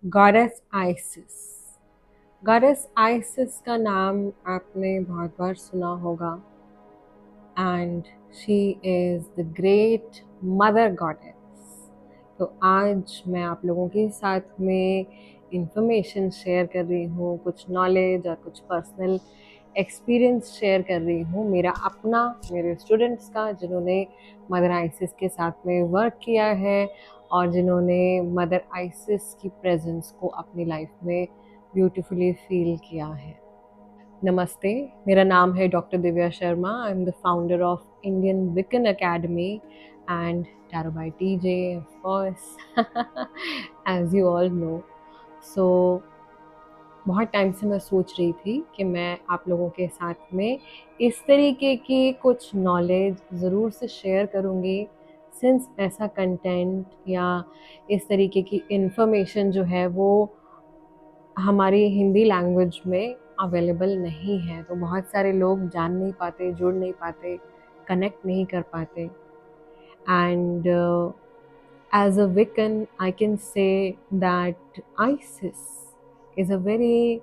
Goddess ISIS. Goddess ISIS का नाम आपने बहुत बार सुना होगा and she is the great mother goddess. तो आज मैं आप लोगों के साथ में इंफॉर्मेशन शेयर कर रही हूँ, कुछ नॉलेज और कुछ पर्सनल एक्सपीरियंस शेयर कर रही हूँ, मेरा अपना, मेरे स्टूडेंट्स का जिन्होंने मदर आइसिस के साथ में वर्क किया है और जिन्होंने मदर आइसिस की प्रेजेंस को अपनी लाइफ में ब्यूटीफुली फील किया है। नमस्ते, मेरा नाम है doctor Divya Sharma. I am the founder of Indian Wiccan Academy and tarot by TJ, of course, as you all know. So बहुत टाइम से मैं सोच रही थी कि मैं आप लोगों के साथ में इस तरीके की कुछ नॉलेज ज़रूर से शेयर करूँगी, सिंस ऐसा कंटेंट या इस तरीके की इन्फॉर्मेशन जो है वो हमारी हिंदी लैंग्वेज में अवेलेबल नहीं है। तो बहुत सारे लोग जान नहीं पाते, जुड़ नहीं पाते, कनेक्ट नहीं कर पाते। And as a Wiccan, I can say that Isis is a very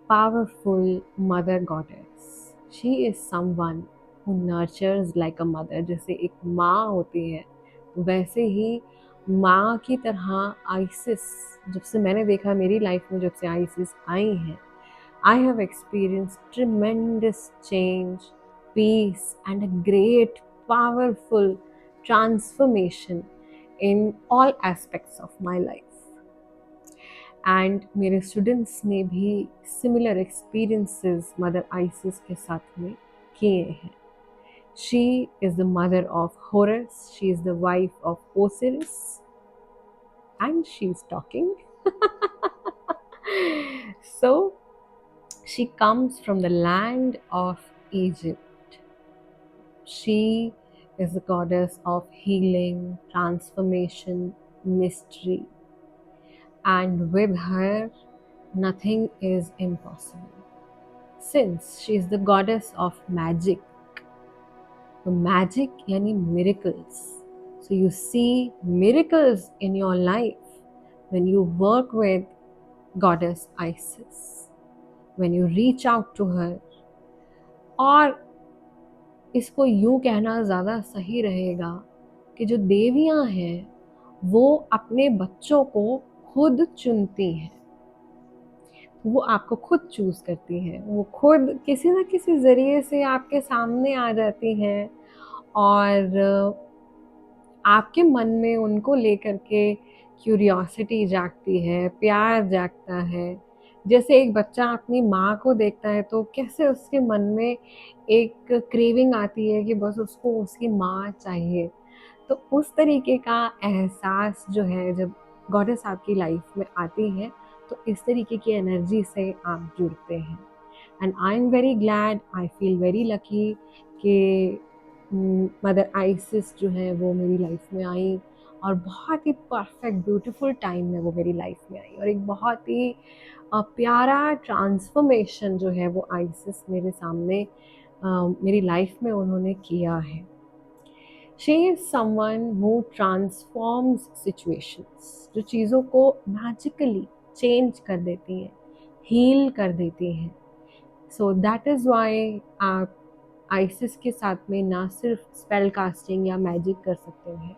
powerful mother goddess. She is someone who nurtures like a mother. जैसे एक माँ होती है, वैसे ही माँ की तरह आइसिस, जब से मैंने देखा मेरी लाइफ में, जब से आइसिस आई हैं, I have experienced tremendous change, peace, and a great, powerful transformation in all aspects of my life. And मेरे स्टूडेंट्स ने भी सिमिलर एक्सपीरियंसेस मदर आइसिस के साथ में किए हैं। She is the mother of Horus, she is the wife of Osiris and she is talking. So she comes from the land of Egypt. She is the goddess of healing, transformation, mystery, and with her, nothing is impossible. Since she is the goddess of magic, so magic yani miracles. So you see miracles in your life when you work with goddess Isis, when you reach out to her. और इसको यूं कहना ज़्यादा सही रहेगा कि जो देवियाँ हैं वो अपने बच्चों को खुद चुनती हैं, वो आपको खुद चूज़ करती हैं, वो खुद किसी न किसी ज़रिए से आपके सामने आ जाती हैं और आपके मन में उनको लेकर के क्यूरियोसिटी जागती है, प्यार जागता है। जैसे एक बच्चा अपनी माँ को देखता है तो कैसे उसके मन में एक क्रेविंग आती है कि बस उसको उसकी माँ चाहिए। तो उस तरीके का एहसास जो है जब गॉडेस आपकी लाइफ में आती है तो इस तरीके की एनर्जी से आप जुड़ते हैं। And I am very glad, I feel very lucky कि मदर आइसिस जो है वो मेरी लाइफ में आई और बहुत ही परफेक्ट ब्यूटीफुल टाइम में वो मेरी लाइफ में आई और एक बहुत ही प्यारा ट्रांसफॉर्मेशन जो है वो आइसिस मेरे सामने मेरी लाइफ में उन्होंने किया है। She is someone who transforms situations, जो चीज़ों को मैजिकली चेंज कर देती हैं, हील कर देती हैं। सो दैट इज़ वाई आप आइसिस के साथ में ना सिर्फ स्पेल कास्टिंग या मैजिक कर सकते हैं,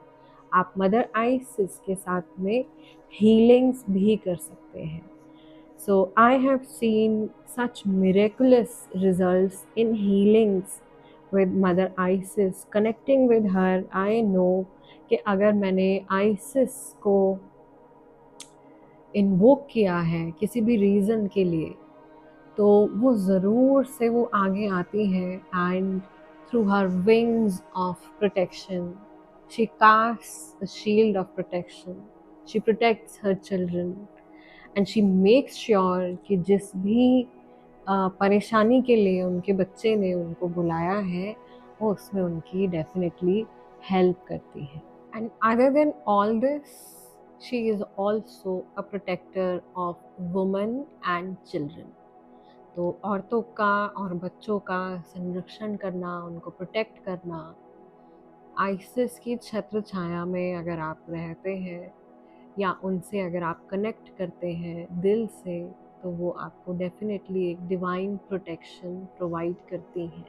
आप मदर आइसिस के साथ में हीलिंग्स भी कर सकते हैं। So I have seen such miraculous results in healings with Mother Isis. Connecting with her, I know कि अगर मैंने आइसिस को इन्वोक किया है किसी भी रीज़न के लिए तो वो ज़रूर से वो आगे आती है and through her wings of protection she castes the shield of protection, she protects her children and she makes sure कि जिस भी परेशानी के लिए उनके बच्चे ने उनको बुलाया है वो उसमें उनकी डेफिनेटली हेल्प करती है। And other than all this, she is also a protector of women and children. तो औरतों का और बच्चों का संरक्षण करना, उनको प्रोटेक्ट करना, आइसिस की छत्र छाया में अगर आप रहते हैं या उनसे अगर आप कनेक्ट करते हैं दिल से, तो वो आपको डेफिनेटली एक डिवाइन प्रोटेक्शन प्रोवाइड करती हैं।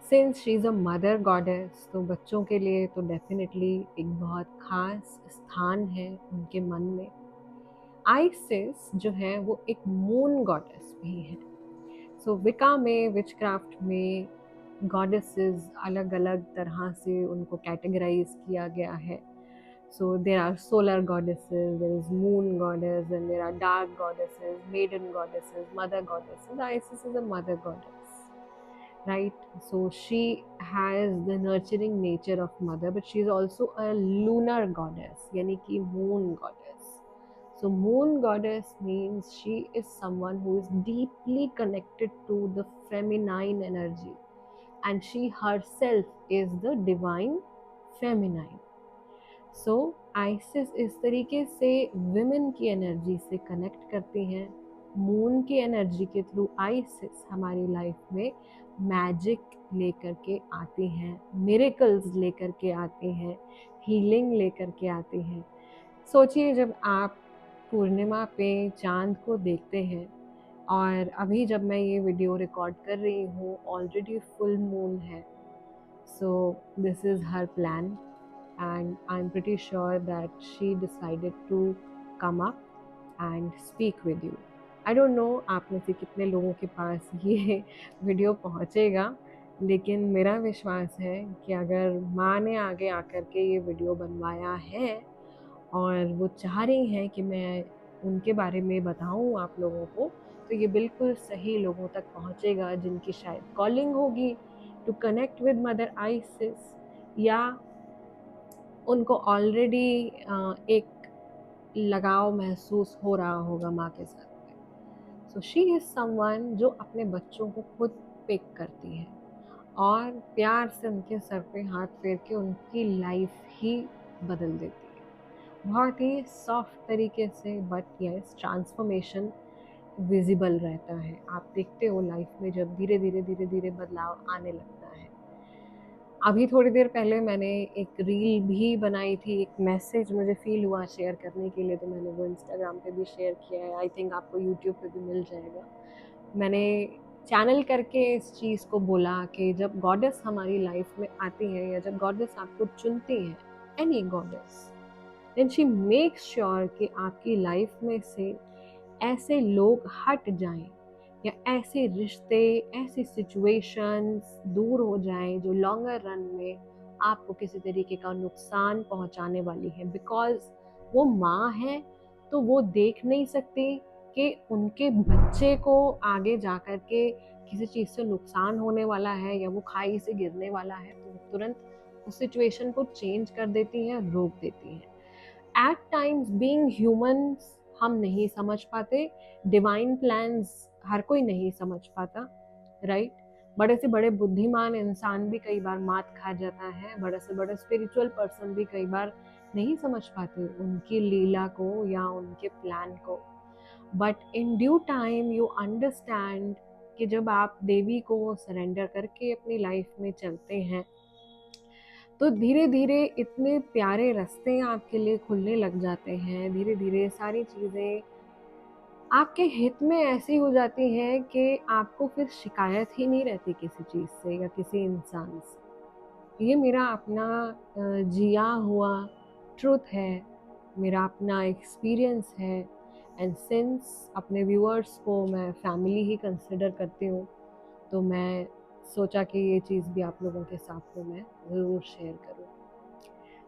Since she is a mother goddess, तो बच्चों के लिए तो डेफिनेटली एक बहुत ख़ास स्थान है उनके मन में। आइसिस जो है वो एक मून गॉडेस भी है। सो विका में, विचक्राफ्ट में गॉडेसेस अलग अलग तरह से उनको कैटेगराइज किया गया है। So there are solar goddesses, there is moon goddess, and there are dark goddesses, maiden goddesses, mother goddesses. Isis is a mother goddess, right? So she has the nurturing nature of mother, but she is also a lunar goddess, yani ki moon goddess. So moon goddess means she is someone who is deeply connected to the feminine energy, and she herself is the divine feminine. So ISIS इस तरीके से women की energy से connect करती हैं। Moon की energy के through ISIS हमारी लाइफ में मैजिक लेकर के आती हैं, मिरेकल्स लेकर के आती हैं, हीलिंग लेकर के आती हैं। सोचिए, जब आप पूर्णिमा पे चांद को देखते हैं, और अभी जब मैं ये वीडियो रिकॉर्ड कर रही हूँ ऑलरेडी फुल मून है। So this is her plan, and I'm pretty sure that she decided to come up and speak with you. I don't know आप में से कितने लोगों के पास ये वीडियो पहुँचेगा, लेकिन मेरा विश्वास है कि अगर माँ ने आगे आकर के ये वीडियो बनवाया है और वो चाह रही हैं कि मैं उनके बारे में बताऊँ आप लोगों को, तो ये बिल्कुल सही लोगों तक पहुँचेगा जिनकी शायद कॉलिंग होगी to connect with mother Isis, या उनको ऑलरेडी एक लगाव महसूस हो रहा होगा माँ के साथ में। सो शी इज़ समवन जो अपने बच्चों को खुद पिक करती है और प्यार से उनके सर पे हाथ फेर के उनकी लाइफ ही बदल देती है, बहुत ही सॉफ्ट तरीके से। बट यस, ट्रांसफॉर्मेशन विजिबल रहता है। आप देखते हो लाइफ में जब धीरे धीरे धीरे धीरे बदलाव आने लगता है। अभी थोड़ी देर पहले मैंने एक रील भी बनाई थी, एक मैसेज मुझे फ़ील हुआ शेयर करने के लिए, तो मैंने वो इंस्टाग्राम पे भी शेयर किया है। आई थिंक आपको यूट्यूब पे भी मिल जाएगा। मैंने चैनल करके इस चीज़ को बोला कि जब गॉडेस हमारी लाइफ में आती है, या जब गॉडेस आपको चुनती है, any goddess, then she makes sure कि आपकी लाइफ में से ऐसे लोग हट जाएं, या ऐसे रिश्ते, ऐसी सिचुएशंस दूर हो जाएं जो लॉन्गर रन में आपको किसी तरीके का नुकसान पहुंचाने वाली है। बिकॉज वो माँ है, तो वो देख नहीं सकती कि उनके बच्चे को आगे जा कर के किसी चीज़ से नुकसान होने वाला है या वो खाई से गिरने वाला है, तो तुरंत उस सिचुएशन को चेंज कर देती हैं, रोक देती हैं। एट टाइम्स बीइंग ह्यूमंस हम नहीं समझ पाते, डिवाइन प्लान्स हर कोई नहीं समझ पाता, राइट? बड़े से बड़े बुद्धिमान इंसान भी कई बार मात खा जाता है, बड़े से बड़े स्पिरिचुअल पर्सन भी कई बार नहीं समझ पाते उनकी लीला को या उनके प्लान को। But in due time you understand कि जब आप देवी को सरेंडर करके अपनी लाइफ में चलते हैं, तो धीरे धीरे इतने प्यारे रास्ते आपके लिए खुलने लग जाते हैं। धीरे धीरे सारी चीज़ें आपके हित में ऐसी हो जाती हैं कि आपको फिर शिकायत ही नहीं रहती किसी चीज़ से या किसी इंसान से। ये मेरा अपना जिया हुआ ट्रुथ है, मेरा अपना एक्सपीरियंस है। एंड सिंस अपने व्यूअर्स को मैं फैमिली ही कंसिडर करती हूँ, तो मैं सोचा कि ये चीज़ भी आप लोगों के साथ में मैं ज़रूर शेयर करूँ।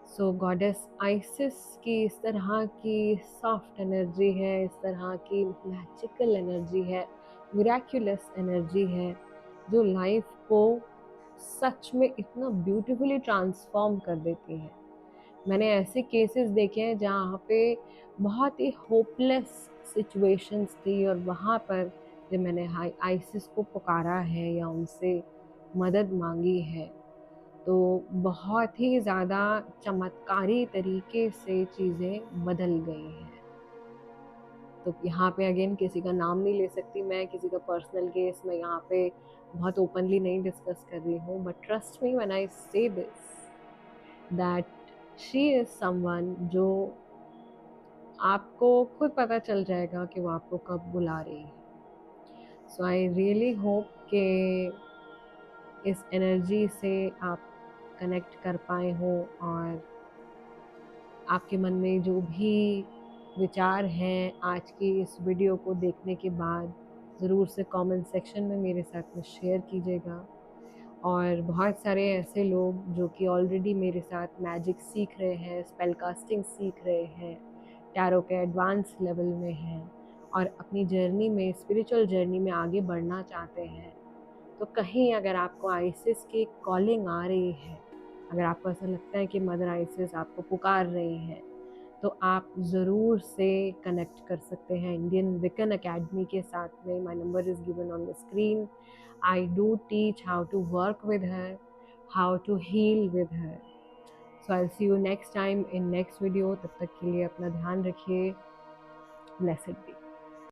सो गॉडेस आइसिस की इस तरह की सॉफ्ट एनर्जी है, इस तरह की मैजिकल एनर्जी है, मिराक्युलस एनर्जी है, जो लाइफ को सच में इतना ब्यूटीफुली ट्रांसफॉर्म कर देती है। मैंने ऐसे केसेस देखे हैं जहाँ पे बहुत ही होपलेस सिचुएशंस थी, और वहाँ पर जब मैंने आइसिस को पुकारा है या उनसे मदद मांगी है, तो बहुत ही ज़्यादा चमत्कारी तरीके से चीज़ें बदल गई हैं। तो यहाँ पे अगेन किसी का नाम नहीं ले सकती मैं, किसी का पर्सनल केस मैं यहाँ पे बहुत ओपनली नहीं डिस्कस कर रही हूँ। But trust me when I say this that she is someone जो आपको खुद पता चल जाएगा कि वो आपको कब बुला रही है। सो आई रियली होप कि इस एनर्जी से आप कनेक्ट कर पाए हो और आपके मन में जो भी विचार हैं आज की इस वीडियो को देखने के बाद ज़रूर से कमेंट सेक्शन में मेरे साथ में शेयर कीजिएगा। और बहुत सारे ऐसे लोग जो कि ऑलरेडी मेरे साथ मैजिक सीख रहे हैं, स्पेल कास्टिंग सीख रहे हैं, टैरो के एडवांस लेवल में हैं और अपनी जर्नी में, स्पिरिचुअल जर्नी में आगे बढ़ना चाहते हैं, तो कहीं अगर आपको आइसिस की कॉलिंग आ रही है, अगर आपको ऐसा लगता है कि मदर आइसिस आपको पुकार रही है, तो आप ज़रूर से कनेक्ट कर सकते हैं इंडियन विकन अकेडमी के साथ में। My number is given on the screen. I do teach how to work with her, how to heal with her. So I see you next time in next video. तब तक के लिए अपना ध्यान रखिए। Blessed B.